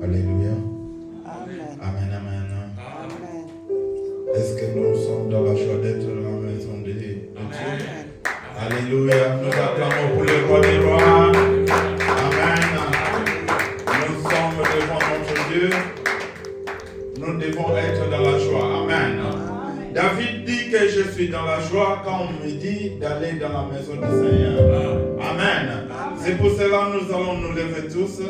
Alléluia. Amen. Amen, amen. Amen. Est-ce que nous sommes dans la joie d'être dans la maison de Dieu? Amen. Alléluia. Nous acclamons pour le roi des rois. Amen. Nous sommes devant notre Dieu. Nous devons être dans la joie. Amen. David dit que je suis dans la joie quand on me dit d'aller dans la maison du Seigneur. Amen. C'est pour cela que nous allons nous lever tous.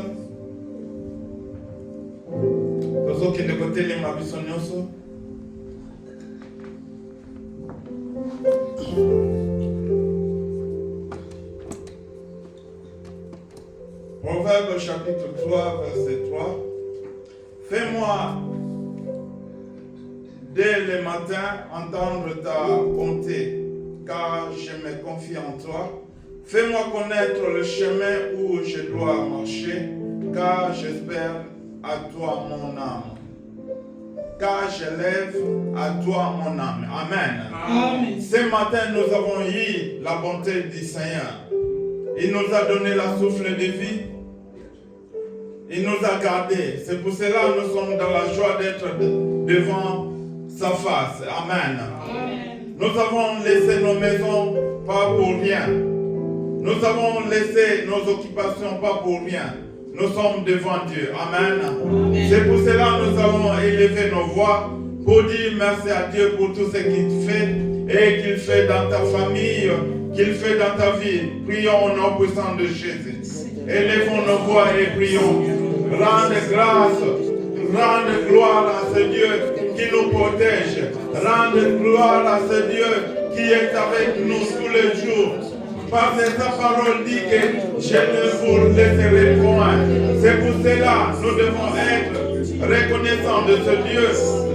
Nous qui de côté les mabissonioso. Proverbe chapitre 3, verset 3. Fais-moi dès le matin entendre ta bonté, car je me confie en toi. Fais-moi connaître le chemin où je dois marcher, car j'espère à toi mon âme. Car j'élève à toi mon âme. Amen. Amen. Ce matin, nous avons eu la bonté du Seigneur. Il nous a donné la souffle de vie. Il nous a gardés. C'est pour cela que nous sommes dans la joie d'être devant sa face. Amen. Nous avons laissé nos maisons pas pour rien. Nous avons laissé nos occupations pas pour rien. Nous sommes devant Dieu. Amen. C'est pour cela que nous avons élevé nos voix pour dire merci à Dieu pour tout ce qu'il fait et qu'il fait dans ta famille, qu'il fait dans ta vie. Prions au nom puissant de Jésus. Élevons nos voix et prions. Rende grâce, rende gloire à ce Dieu qui nous protège. Rende gloire à ce Dieu qui est avec nous tous les jours. Parce que sa parole dit que je ne vous laisserai point. C'est pour cela que nous devons être reconnaissants de ce Dieu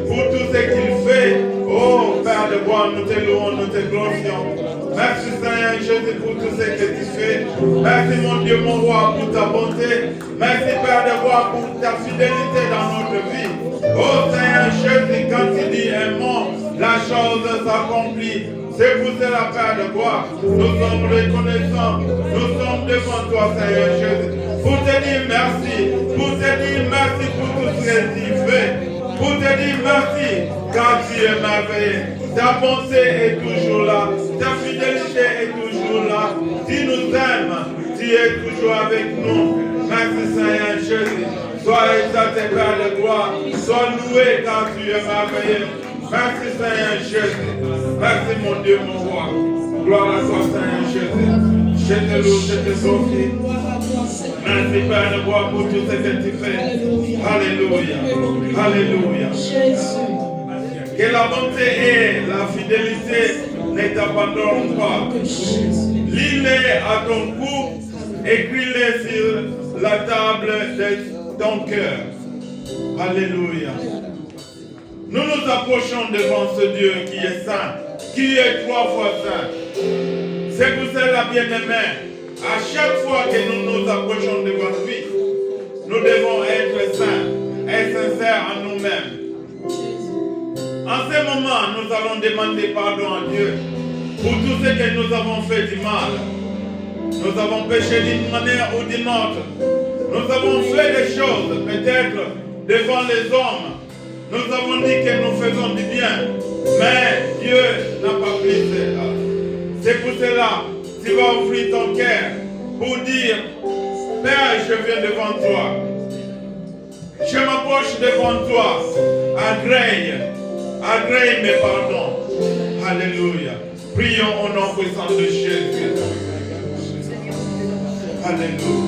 pour tout ce qu'il fait. Oh Père de gloire, nous te louons, nous te glorifions. Merci Seigneur Jésus pour tout ce que tu fais. Merci mon Dieu, mon roi, pour ta bonté. Merci Père de gloire pour ta fidélité dans notre vie. Oh Seigneur Jésus, quand tu dis un mot, la chose s'accomplit. C'est pour cela, Père de gloire, nous sommes reconnaissants, nous sommes devant toi, Seigneur Jésus, pour te dire merci, pour te dire merci pour tout ce que tu fais, pour te dire merci, car tu es merveilleux. Ta bonté est toujours là, ta fidélité est toujours là, tu nous aimes, tu es toujours avec nous. Merci, Seigneur Jésus, sois exalté, Père de gloire, sois loué, car tu es merveilleux. Merci Seigneur Jésus. Merci mon Dieu, mon roi. Gloire à toi Seigneur Jésus. Je te loue, je te glorifie. Merci Père de gloire pour tout ce que tu fais. Alléluia. Alléluia. Que la bonté et la fidélité ne t'abandonnent pas. Lis-les à ton cou. Écris-les sur la table de ton cœur. Alléluia. Nous nous approchons devant ce Dieu qui est saint, qui est 3 fois saint. C'est pour cela, bien-aimés, à chaque fois que nous nous approchons devant lui, nous devons être saints et sincères en nous-mêmes. En ce moment, nous allons demander pardon à Dieu pour tout ce que nous avons fait du mal. Nous avons péché d'une manière ou d'une autre. Nous avons fait des choses, peut-être devant les hommes. Nous avons dit que nous faisons du bien, mais Dieu n'a pas pris cela. C'est pour cela que tu vas ouvrir ton cœur pour dire, Père, je viens devant toi. Je m'approche devant toi. Agrée mes pardons. Alléluia. Prions au nom puissant de Jésus. Alléluia.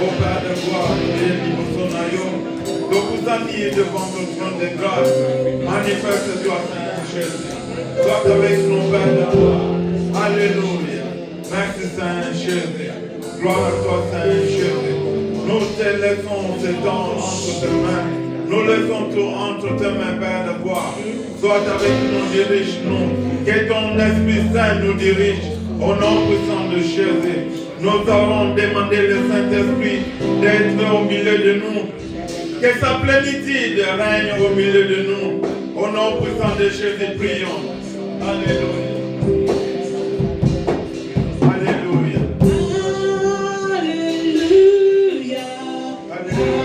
Oh Père de gloire, nous a mis devant ton trône de grâce. Manifeste-toi, Seigneur Jésus. Sois avec nous, Père de gloire. Alléluia. Merci, Seigneur Jésus. Gloire à toi, Seigneur Jésus. Nous te laissons ces temps entre tes mains. Nous laissons tout entre tes mains, Père de gloire. Sois avec nous, dirige-nous. Que ton Esprit Saint nous dirige. Au nom puissant de Jésus. Nous avons demandé le Saint-Esprit d'être au milieu de nous. Que sa plénitude règne au milieu de nous. Au nom puissant de Jésus, prions. Alléluia. Alléluia. Alléluia. Alléluia.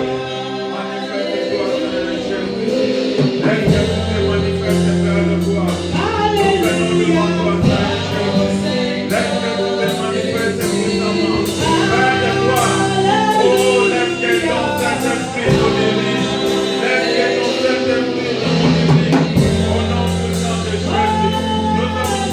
Manifeste-toi, Seigneur Jésus. Laisse que tu te manifestes, Père de gloire. Nous demandons toi, Seigneur Jésus. Laisse que tu te manifestes puissamment. Père de gloire. Oh, laisse que ton Saint-Esprit nous dirige. Laisse que ton Saint-Esprit nous dirige. Au nom puissant de Jésus. Nous avons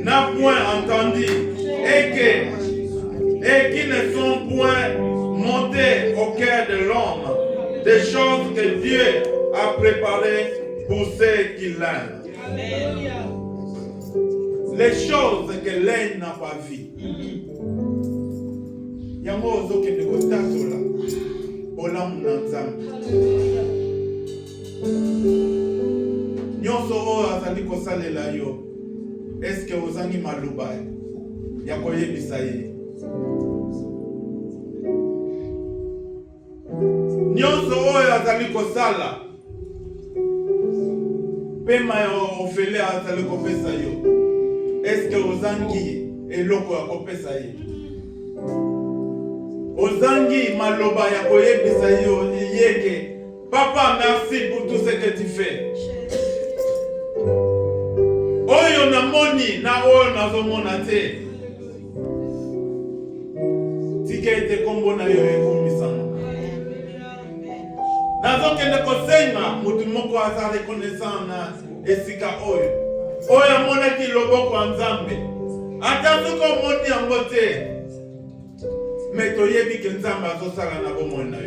n'a point entendu et qui ne sont point montées au cœur de l'homme, des choses que Dieu a préparées pour ceux qui l'aiment. Les choses que l'œil n'a pas vues. Yango ozoke de kotatola olamu na nzambe. Nyonso oyo azali kosalela yo, eske ozangi maloba ya koyebisa ye? Nyonso oyo azali kosala pema ya ofele azali kopesa yo, eske ozangi eloko ya kopesa ye? Ozangi maloba ya koyebisa yo yeke papa merci pour tout ce que tu fais. Oyo na moni na oyo nazomona te. Tikete kombo na yo ekomisama. Nazokende kosenga mutu moko aza reconnaissant na esika oyo. Oyo amonaki loboko ya Nzambe. Ata soki omoni yango te, mais toyebi ke Nzambe azosala na bomoi na yo.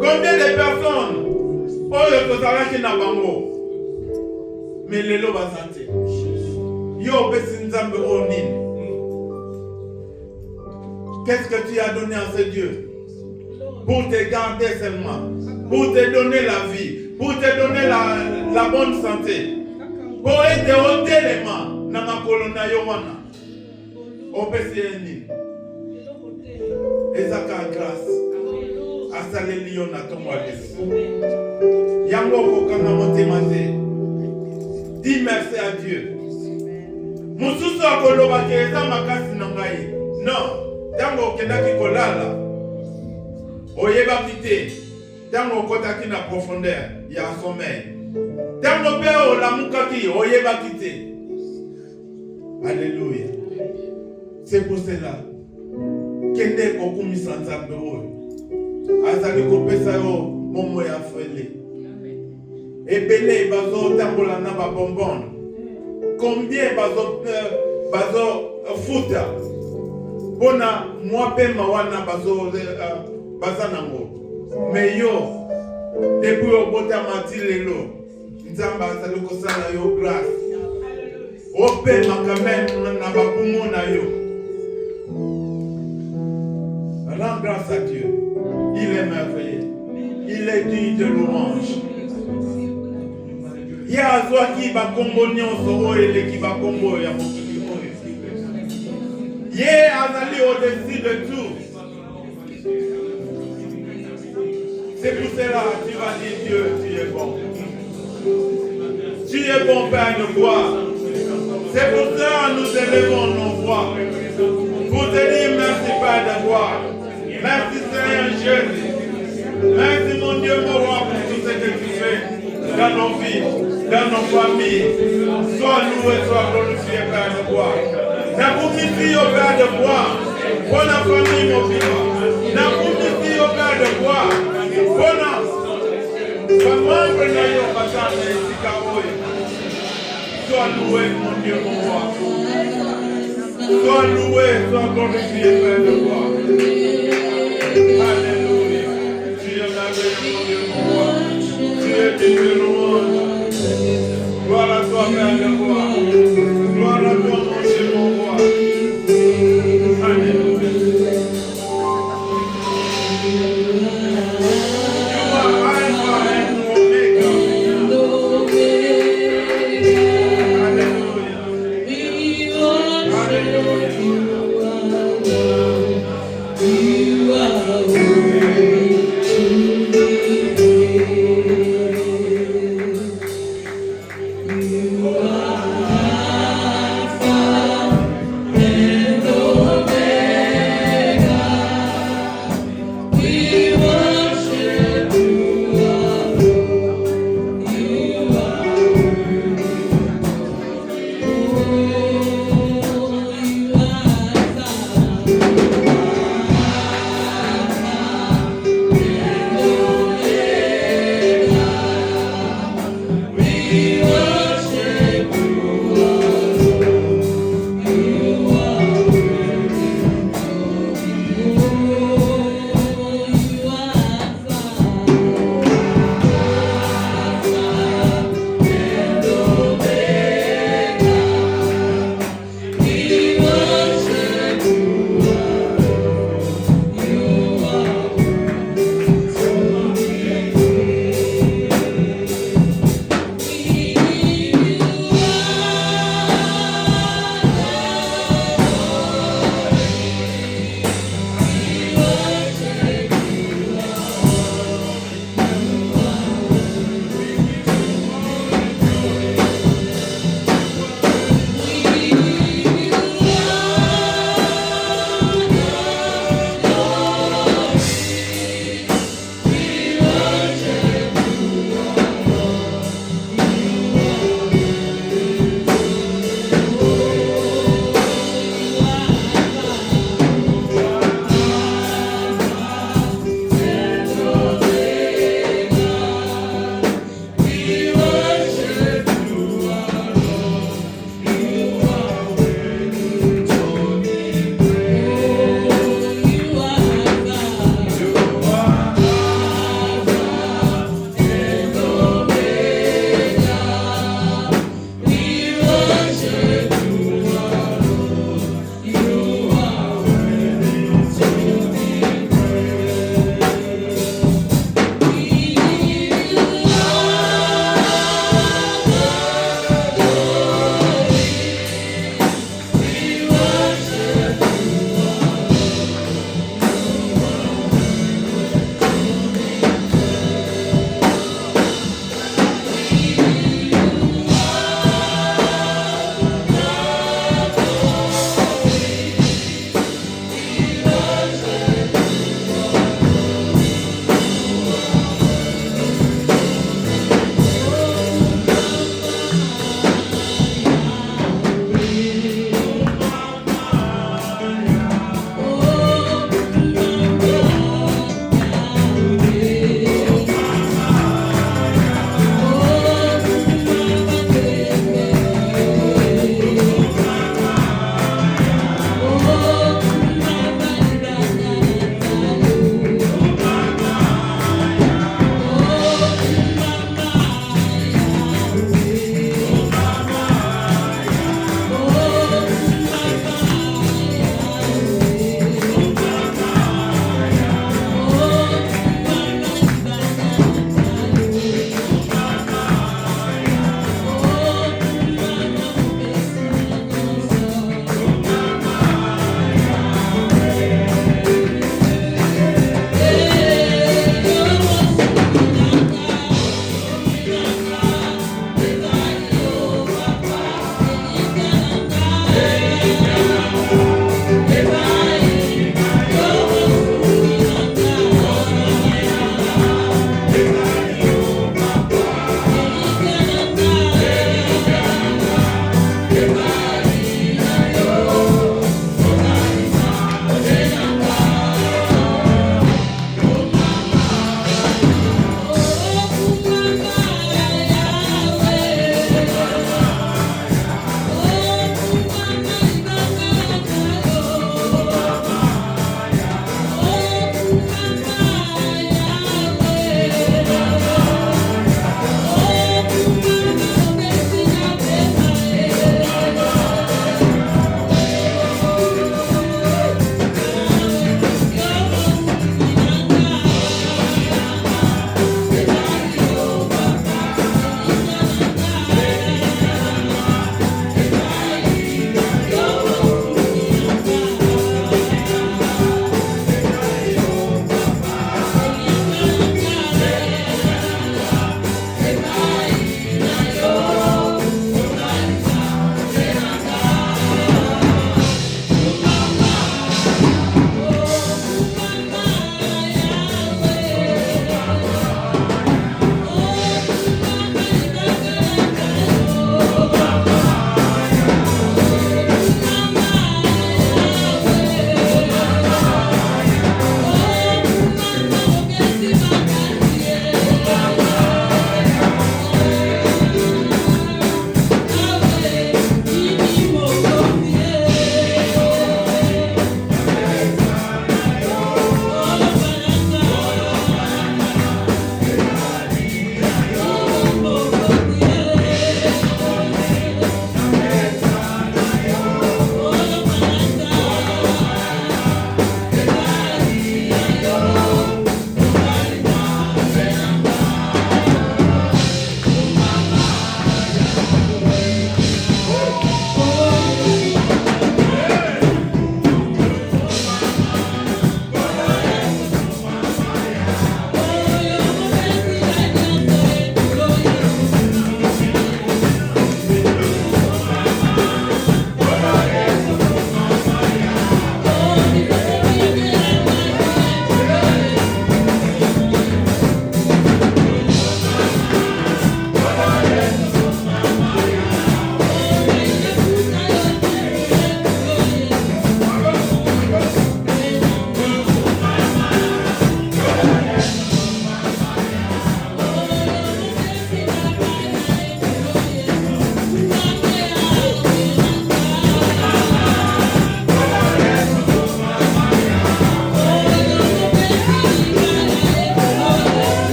Combien de personnes oyo tozalaki na bango mais lelo baza te? Yo opesi Nzambe oyo nini? Qu'est-ce que tu as donné à ce Dieu? Pour te garder seulement, pour te donner la vie, pour te donner la bonne santé, pour être au téléma na makolo na yo wana. Opesi nini? Ezaka grâce. Asaleli yo na tombo lelo. Yango kokanga motema te. Dis merci à Dieu. Mususu akoloba ke eza makasi na ngai. Non. Tango okendaki kolala, oyebaki te. Tango okotaki na profondeur ya sommeil. Tango pe olamukaki, oyebaki te. Alléluia. C'est pour cela. Kende kokumisa Nzambe oyo. Azali kopesa yo momo ya fele. Ebele bazo tambola na ba bonbon. Combien bazo futa? Bona moi pema wana bazo bazanango. Mais yo depuis obota matilelo Nzambe azali kosala yo grâce. Opema quand même na babumo na yo. Rends grâce à Dieu. Il est merveilleux. Il est digne de louange. Il y a azwa ki bakombo nyonso oyo eleki bakombo ya mokili oyo. Ye azali au-dessus de tout. C'est pour cela que tu vas dire Dieu, tu es bon. Tu es bon, Père de gloire. C'est pour cela que nous élevons nos voix. Pour te dire merci, Père de gloire. Merci, Seigneur Jésus. Merci, mon Dieu, mon roi, pour tout ce que tu fais dans nos vies, dans nos familles. Sois loué, sois glorifié, Père de gloire. Nakumisi au Père de gloire. Pour la famille, mon vivant. Nakumisi au Père de gloire. Sois loué, mon Dieu, mon roi. Sois loué, sois glorifié, Père de gloire. Alléluia. Tu es merveilleux, mon Dieu, mon roi. Tu es digne de louange. Gloire à toi, Père de gloire. Gloire à toi, mon Dieu, mon roi. Alléluia.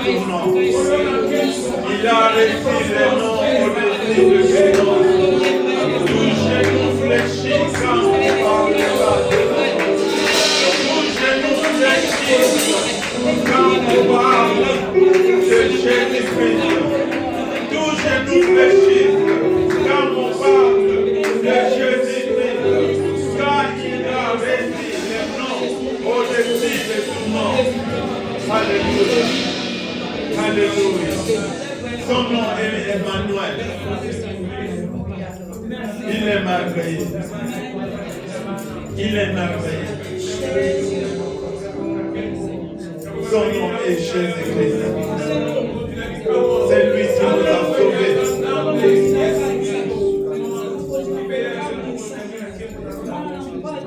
son nom. Il a reçu le nom au-dessus de ses noms. Tout genou fléchit quand on parlera de lui. Tout genou fléchit quand on parle de Jésus-Christ. Tout genou fléchit quand on parle de Jésus-Christ. Car il a reçu le nom au-dessus de tout nom. Alléluia. Alléluia. Son nom est Emmanuel. Il est merveilleux. Il est merveilleux. Son nom est Jésus-Christ. C'est lui qui nous a sauvés.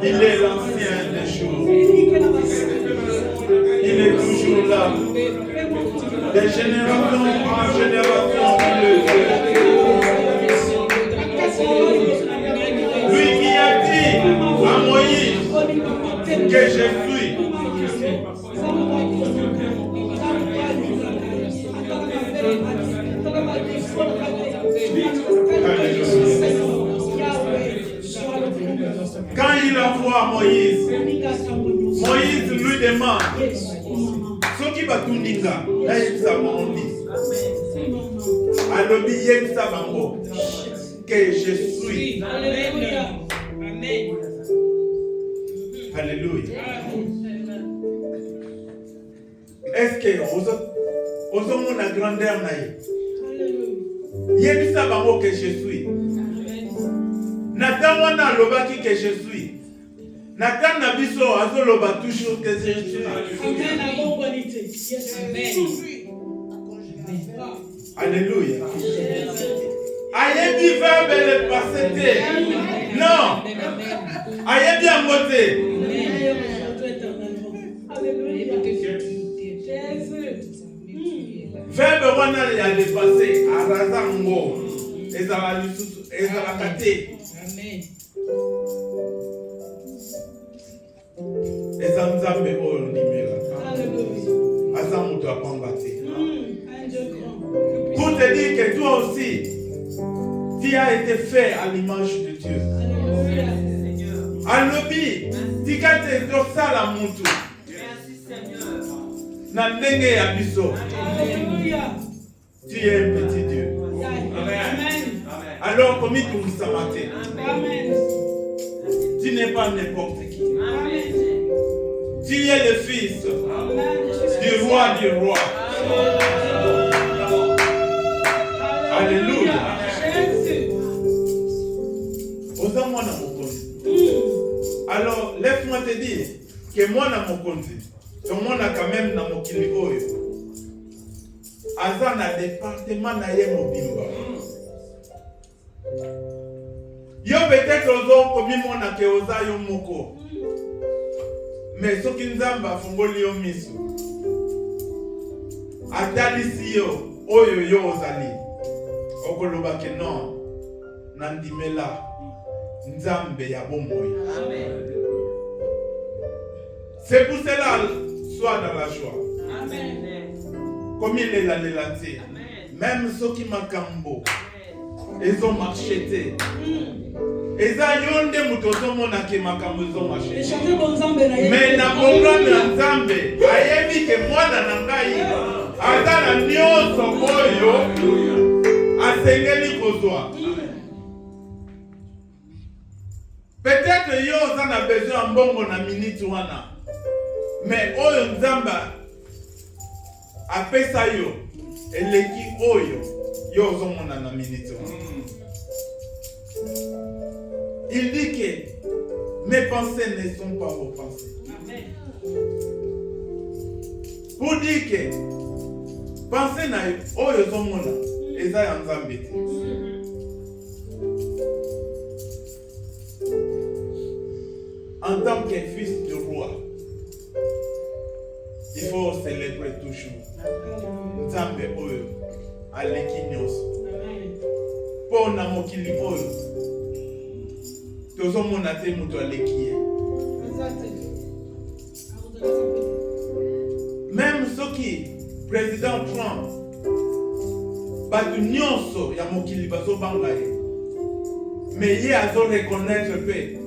Il est l'ancien des jours. Il est toujours là. De génération en génération, il le fait. Lui qui a dit à Moïse que je suis. Quand il envoie Moïse, Moïse lui demande ce qui va tout dire, là il s'abonde. Alors il s'abonde que je suis. Alléluia. Alléluia. Est-ce que vous avez la grandeur naïe? Il y a dit ça que je suis. Nathan wana lobaki que je suis. Nathan nabiso azo loba toujours que je suis. Alléluia. Ayebi verbe le passé. Non. Ayebi amote. Verbe wana ya dépassé arazango. Ezala lisusu ezala kate. Eza nzambe oyo ndimela. Aza mutu apamba te. Pour te dire que toi aussi, tu as été fait à l'image de Dieu. Alobi, tika te tosala mutu. Na ndenge ya biso. Tu es un petit Dieu. Alors comme tu me samate. Tu n'es pas n'importe qui. Tu es le fils du roi du roi. Alléluia. Alors, laisse-moi te dire que moi, dans mon compte, tout le monde a quand même dans mon kiligo. Aza na département na ye mobimba. Yo peut-être ozo komi mona ke oza yo moko. Mais soki nzamba fungoli yo miso. Atalisi yo oyo yo ozali. Okoloba ke non. Nandimela nzambe ya bomoi. Amen. C'est pour cela, sois dans la joie. Amen. Comme il est là, même ceux qui m'accambent, ils ont marché. Ils ont yonde mutoto mona ke makambo ils ont marché. Mais na programme ya Nzambe, ayebi ke mwana na ngai, ata na nyonso oyo, asengeli kozwa. Peut-être yo oza na besoin mbongo na minute wana. Mais oyo Nzamba apesa yo eleki oyo yo ozomona na minute wana. Il dit que mes pensées ne sont pas vos pensées. Amen. Pour dire que pensée na yo oyo ozomona eza ya Nzambe te. En tant que fils du roi, il faut célébrer toujours. Nzambe oyo aleki nyonso. Po na mokili oyo tozomona te mutu aleki ye. Même soki président Trump, bato nyonso ya mokili bazobanga ye. Mais ye azo reconnaître pe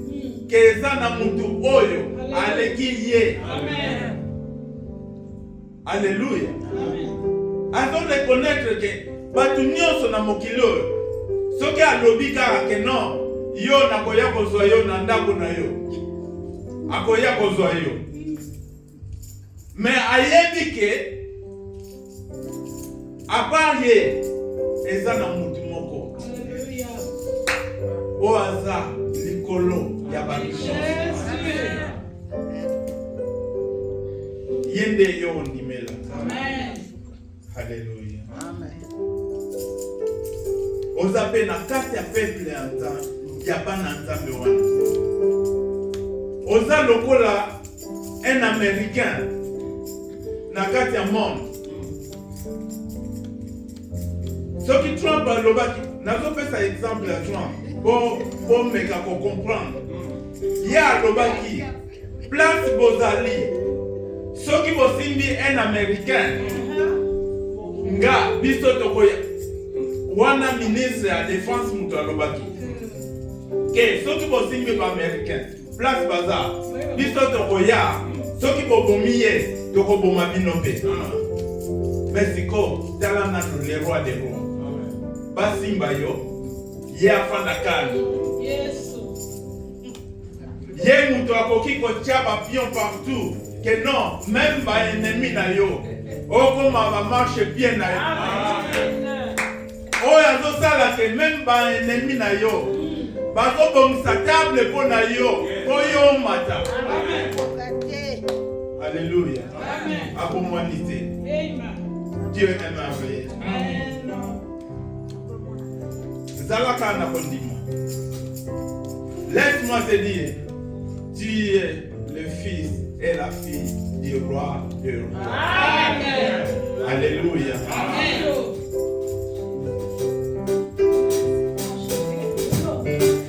que eza na mutu oyo aleki ye. Amen. Alléluia. Azo reconnaître que bato nyonso na mokili oyo soki alobi kaka ke non yo nakoya kozwa yo na ndako na yo akoya kozwa yo. Mais ayebi ke à part ye eza na mutu moko o aza likolo ya bato yende yo ndimela. Alléluia. Oza pe na kati ya peuple ya bana nzambe wana. Oza lokola un américain na kati ya monde. Soki Trump alobaki, nazopesa exemple ya Trump po meka ko comprendre. Ye alobaki place bozali soki bosimbi un américain nga biso tokoya wana ministre ya défense mutu alobaki ke soki bosimbi ba américain place baza biso tokoya soki bobomi ye tokoboma bino mpe. Mais siko tala nanu le roi des rois basimba yo ye afanda kani ye mutu akoki kotia bapion partout que non même ba ennemi na yo okoma ba marche bien na yo. Oyo azosala ke même ba ennemi na yo bazobomisa table mpo na yo po yo mata. Alléluia. Akomwani te. Dieu est merveilleux. Zalaka na kondima. Laisse-moi te dire, tu es le fils et la fille du roi des rois. Amen. Alléluia. Amen. Amen.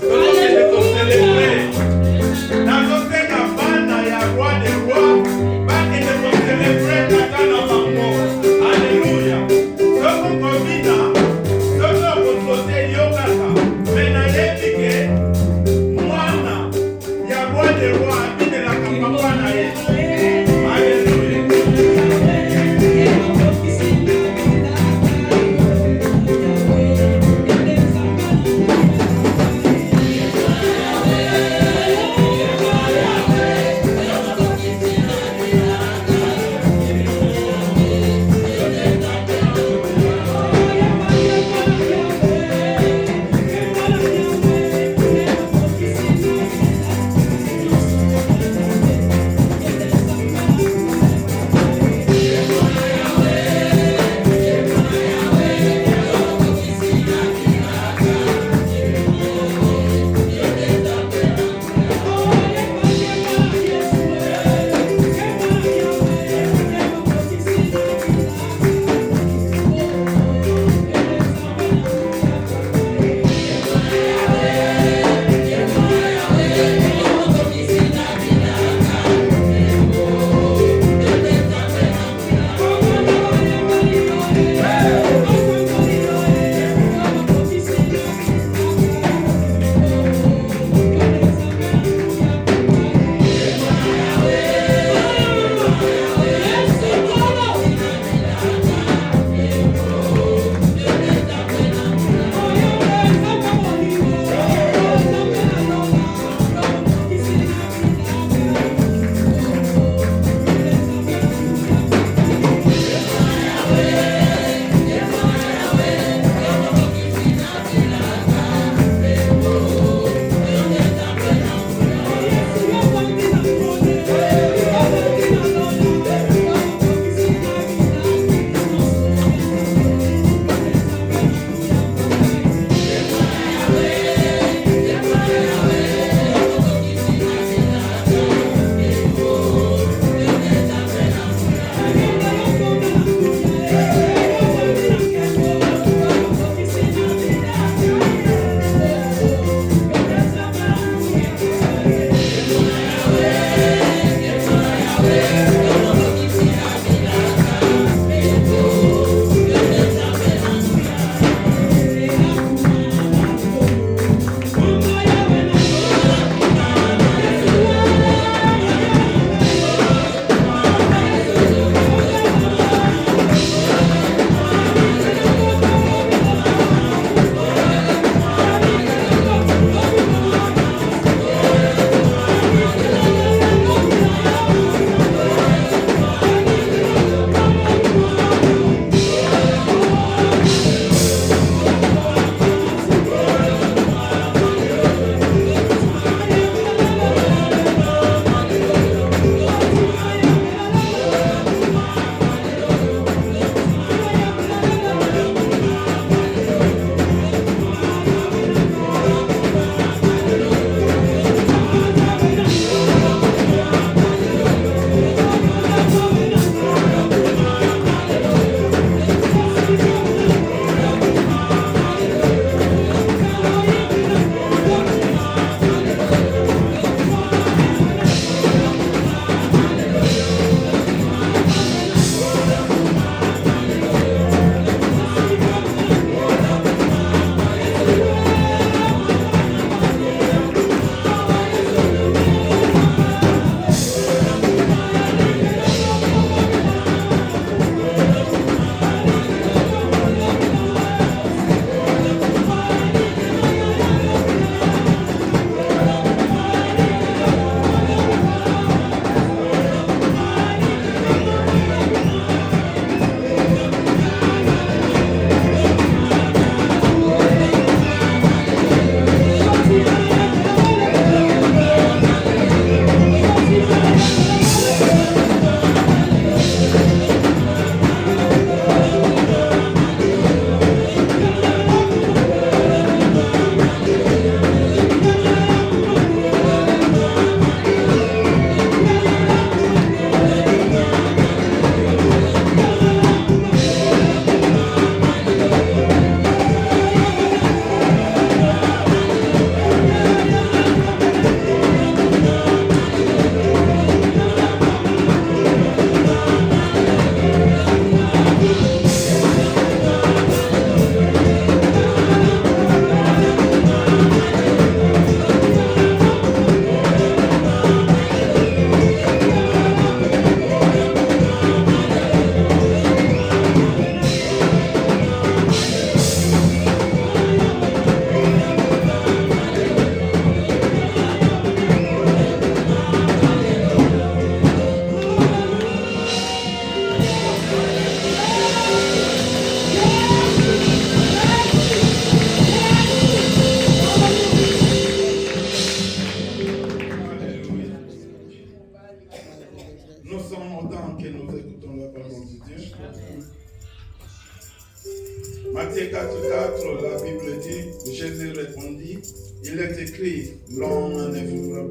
la Bible dit, Jésus répondit, il est écrit, l'homme ne vivra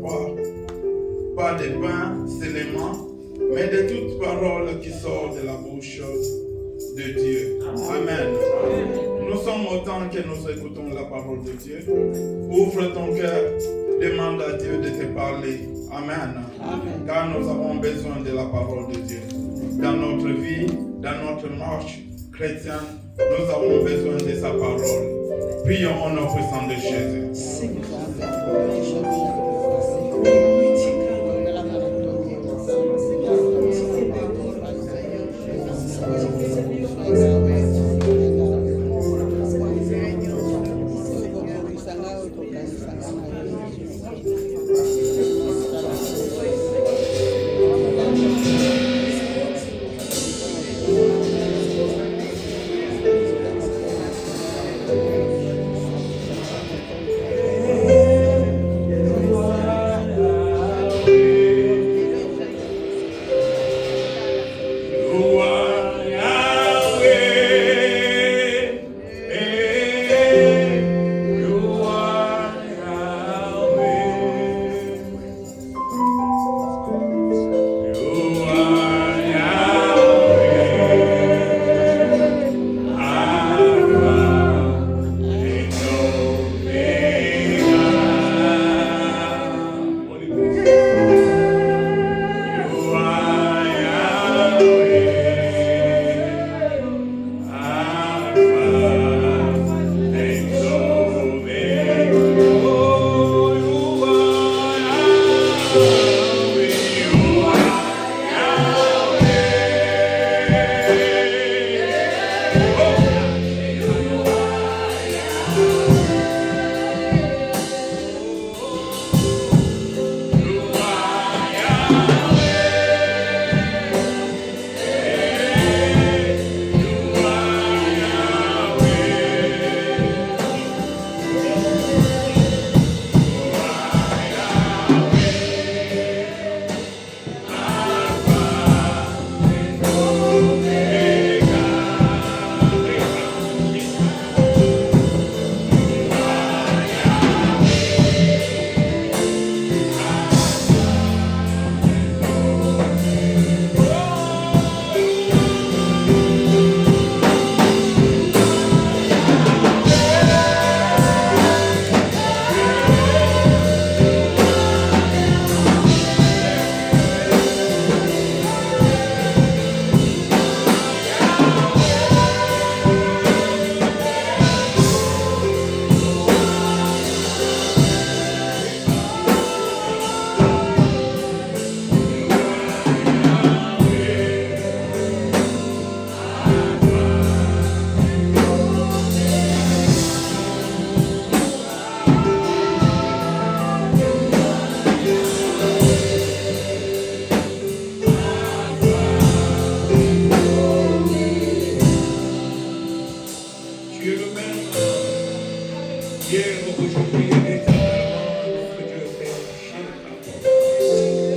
pas de pain seulement, mais de toute parole qui sort de la bouche de Dieu. Amen. Nous sommes autant que nous écoutons la parole de Dieu. Ouvre ton cœur, demande à Dieu de te parler. Amen. Amen. Car nous avons besoin de la parole de Dieu. Dans notre vie, dans notre marche chrétienne, nous avons besoin de sa parole. Prions au nom puissant de Jésus.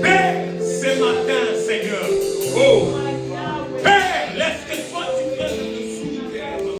Mais ce matin, Seigneur, oh,